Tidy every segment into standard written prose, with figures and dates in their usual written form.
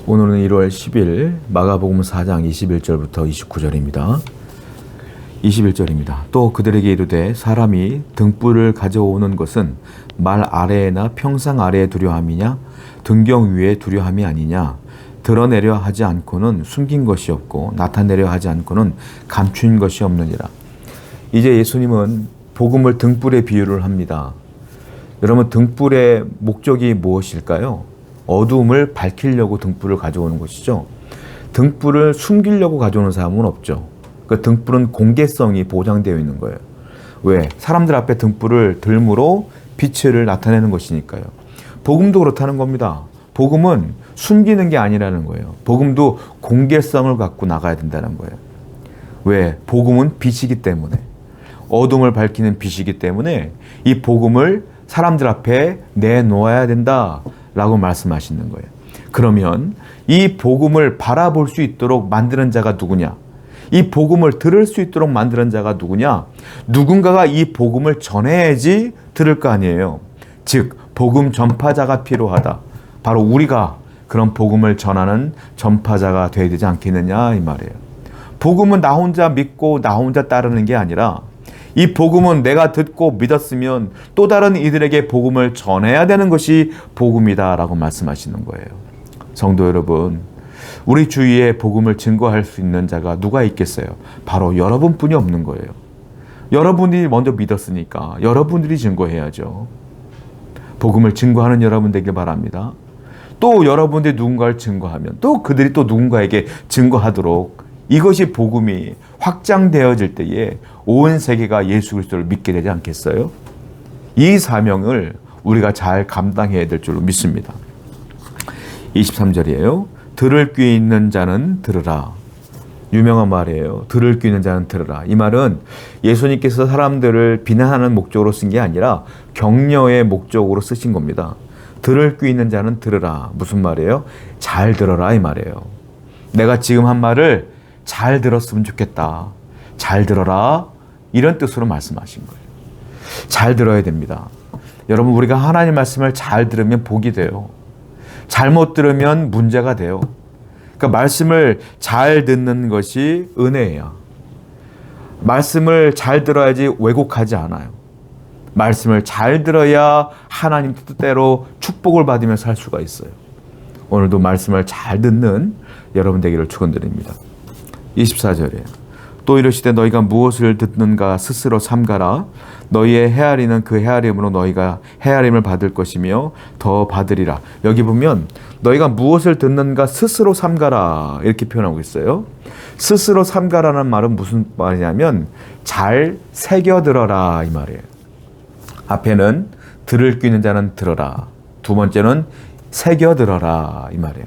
오늘은 1월 10일 마가복음 4장 21절부터 29절입니다. 21절입니다. 또 그들에게 이르되 사람이 등불을 가져오는 것은 말 아래에나 평상 아래에 두려함이냐 등경 위에 두려함이 아니냐 드러내려 하지 않고는 숨긴 것이 없고 나타내려 하지 않고는 감춘 것이 없느니라. 이제 예수님은 복음을 등불에 비유를 합니다. 여러분, 등불의 목적이 무엇일까요? 어두움을 밝히려고 등불을 가져오는 것이죠. 등불을 숨기려고 가져오는 사람은 없죠. 그 등불은 공개성이 보장되어 있는 거예요. 왜? 사람들 앞에 등불을 들므로 빛을 나타내는 것이니까요. 복음도 그렇다는 겁니다. 복음은 숨기는 게 아니라는 거예요. 복음도 공개성을 갖고 나가야 된다는 거예요. 왜? 복음은 빛이기 때문에, 어둠을 밝히는 빛이기 때문에 이 복음을 사람들 앞에 내놓아야 된다라고 말씀하시는 거예요. 그러면 이 복음을 바라볼 수 있도록 만드는 자가 누구냐? 이 복음을 들을 수 있도록 만드는 자가 누구냐? 누군가가 이 복음을 전해야지 들을 거 아니에요. 즉, 복음 전파자가 필요하다. 바로 우리가 그런 복음을 전하는 전파자가 되어야 되지 않겠느냐 이 말이에요. 복음은 나 혼자 믿고 나 혼자 따르는 게 아니라 이 복음은 내가 듣고 믿었으면 또 다른 이들에게 복음을 전해야 되는 것이 복음이다라고 말씀하시는 거예요. 성도 여러분, 우리 주위에 복음을 증거할 수 있는 자가 누가 있겠어요? 바로 여러분뿐이 없는 거예요. 여러분이 먼저 믿었으니까 여러분들이 증거해야죠. 복음을 증거하는 여러분 되길 바랍니다. 또 여러분들이 누군가를 증거하면 또 그들이 또 누군가에게 증거하도록 이것이 복음이 확장되어질 때에 온 세계가 예수 그리스도를 믿게 되지 않겠어요? 이 사명을 우리가 잘 감당해야 될 줄로 믿습니다. 23절이에요. 들을 귀 있는 자는 들으라. 유명한 말이에요. 들을 귀 있는 자는 들으라. 이 말은 예수님께서 사람들을 비난하는 목적으로 쓴 게 아니라 격려의 목적으로 쓰신 겁니다. 들을 귀 있는 자는 들으라. 무슨 말이에요? 잘 들어라 이 말이에요. 내가 지금 한 말을 잘 들었으면 좋겠다. 잘 들어라. 이런 뜻으로 말씀하신 거예요. 잘 들어야 됩니다. 여러분, 우리가 하나님 말씀을 잘 들으면 복이 돼요. 잘못 들으면 문제가 돼요. 그러니까 말씀을 잘 듣는 것이 은혜예요. 말씀을 잘 들어야지 왜곡하지 않아요. 말씀을 잘 들어야 하나님 뜻대로 축복을 받으며 살 수가 있어요. 오늘도 말씀을 잘 듣는 여러분 되기를 축원드립니다. 24절이에요. 또 이르시되 너희가 무엇을 듣는가 스스로 삼가라. 너희의 헤아리는 그 헤아림으로 너희가 헤아림을 받을 것이며 더 받으리라. 여기 보면 너희가 무엇을 듣는가 스스로 삼가라 이렇게 표현하고 있어요. 스스로 삼가라는 말은 무슨 말이냐면 잘 새겨들어라 이 말이에요. 앞에는 들을 귀 있는 자는 들어라. 두 번째는 새겨들어라 이 말이에요.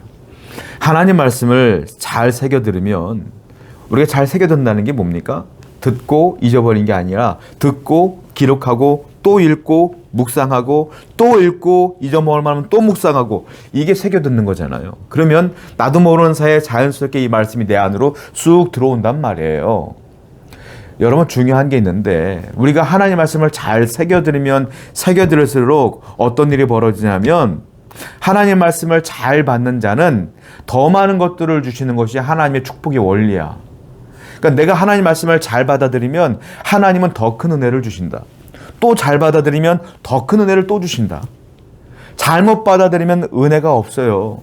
하나님 말씀을 잘 새겨들으면 우리가 잘 새겨든다는 게 뭡니까? 듣고 잊어버린 게 아니라 듣고 기록하고 또 읽고 묵상하고 또 읽고 잊어먹을 만하면 또 묵상하고 이게 새겨듣는 거잖아요. 그러면 나도 모르는 사이에 자연스럽게 이 말씀이 내 안으로 쑥 들어온단 말이에요. 여러분, 중요한 게 있는데 우리가 하나님 말씀을 잘 새겨들으면 새겨들을수록 어떤 일이 벌어지냐면 하나님 말씀을 잘 받는 자는 더 많은 것들을 주시는 것이 하나님의 축복의 원리야. 그러니까 내가 하나님 말씀을 잘 받아들이면 하나님은 더 큰 은혜를 주신다. 또 잘 받아들이면 더 큰 은혜를 또 주신다. 잘못 받아들이면 은혜가 없어요.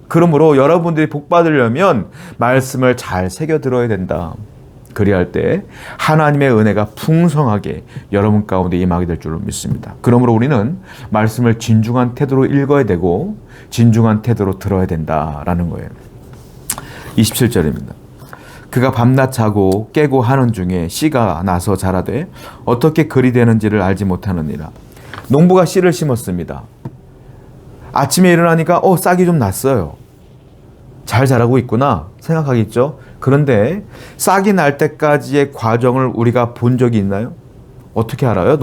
그러므로 여러분들이 복 받으려면 말씀을 잘 새겨 들어야 된다. 그리할 때 하나님의 은혜가 풍성하게 여러분 가운데 임하게 될 줄로 믿습니다. 그러므로 우리는 말씀을 진중한 태도로 읽어야 되고 진중한 태도로 들어야 된다라는 거예요. 27절입니다. 그가 밤낮 자고 깨고 하는 중에 씨가 나서 자라되 어떻게 그리 되는지를 알지 못하느니라. 농부가 씨를 심었습니다. 아침에 일어나니까 싹이 좀 났어요. 잘 자라고 있구나 생각하겠죠. 그런데 싹이 날 때까지의 과정을 우리가 본 적이 있나요? 어떻게 알아요?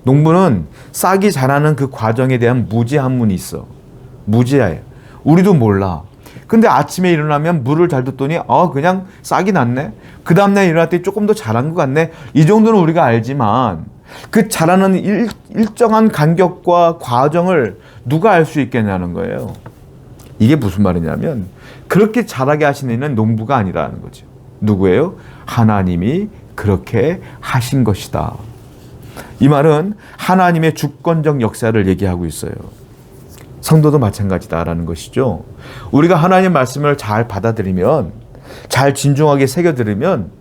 농부는 싹이 자라는 그 과정에 대한 무지한문이 있어. 무지해요. 우리도 몰라. 근데 아침에 일어나면 물을 잘 줬더니 그냥 싹이 났네. 그 다음날 일어날 때 조금 더 자란 것 같네. 이 정도는 우리가 알지만 그 자라는 일정한 간격과 과정을 누가 알 수 있겠냐는 거예요. 이게 무슨 말이냐면 그렇게 자라게 하시는 이는 농부가 아니라는 거죠. 누구예요? 하나님이 그렇게 하신 것이다. 이 말은 하나님의 주권적 역사를 얘기하고 있어요. 성도도 마찬가지다라는 것이죠. 우리가 하나님의 말씀을 잘 받아들이면, 잘 진중하게 새겨들으면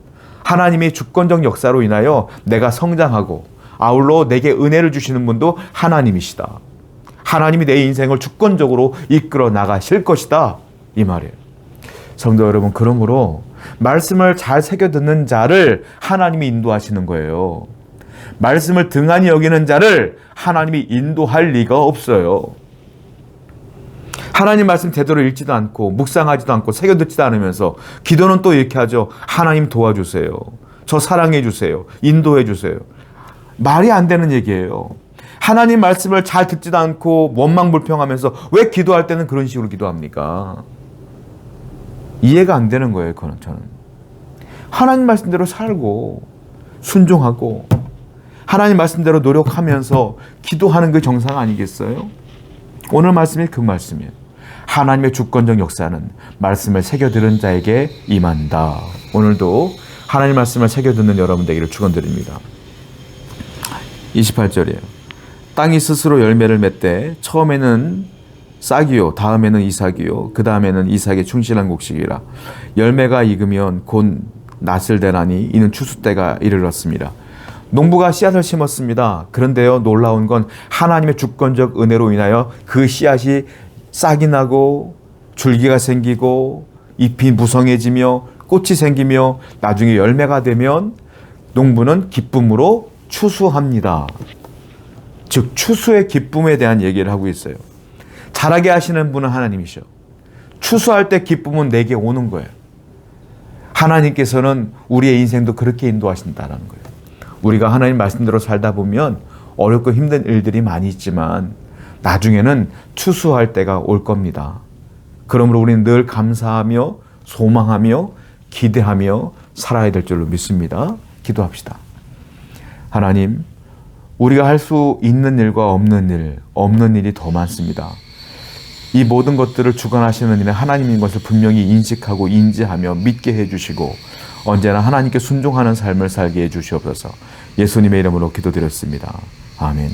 하나님의 주권적 역사로 인하여 내가 성장하고 아울러 내게 은혜를 주시는 분도 하나님이시다. 하나님이 내 인생을 주권적으로 이끌어 나가실 것이다. 이 말이에요. 성도 여러분, 그러므로 말씀을 잘 새겨듣는 자를 하나님이 인도하시는 거예요. 말씀을 등한히 여기는 자를 하나님이 인도할 리가 없어요. 하나님 말씀 제대로 읽지도 않고 묵상하지도 않고 새겨듣지도 않으면서 기도는 또 이렇게 하죠. 하나님 도와주세요. 저 사랑해 주세요. 인도해 주세요. 말이 안 되는 얘기예요. 하나님 말씀을 잘 듣지도 않고 원망불평하면서 왜 기도할 때는 그런 식으로 기도합니까? 이해가 안 되는 거예요. 그건 저는. 하나님 말씀대로 살고 순종하고 하나님 말씀대로 노력하면서 기도하는 게 정상 아니겠어요? 오늘 말씀이 그 말씀이에요. 하나님의 주권적 역사는 말씀을 새겨들은 자에게 임한다. 오늘도 하나님 말씀을 새겨듣는 여러분 되기를 축원드립니다. 28절이에요. 땅이 스스로 열매를 맺되 처음에는 싹이요 다음에는 이삭이요 그 다음에는 이삭의 충실한 곡식이라. 열매가 익으면 곧 낫을 대나니 이는 추수 때가 이르렀습니다. 농부가 씨앗을 심었습니다. 그런데요, 놀라운 건 하나님의 주권적 은혜로 인하여 그 씨앗이 싹이 나고 줄기가 생기고 잎이 무성해지며 꽃이 생기며 나중에 열매가 되면 농부는 기쁨으로 추수합니다. 즉 추수의 기쁨에 대한 얘기를 하고 있어요. 자라게 하시는 분은 하나님이셔. 추수할 때 기쁨은 내게 오는 거예요. 하나님께서는 우리의 인생도 그렇게 인도하신다는 거예요. 우리가 하나님 말씀대로 살다 보면 어렵고 힘든 일들이 많이 있지만 나중에는 추수할 때가 올 겁니다. 그러므로 우리는 늘 감사하며 소망하며 기대하며 살아야 될 줄로 믿습니다. 기도합시다. 하나님, 우리가 할 수 있는 일과 없는 일이 더 많습니다. 이 모든 것들을 주관하시는 일은 하나님인 것을 분명히 인식하고 인지하며 믿게 해주시고 언제나 하나님께 순종하는 삶을 살게 해주시옵소서. 예수님의 이름으로 기도드렸습니다. 아멘.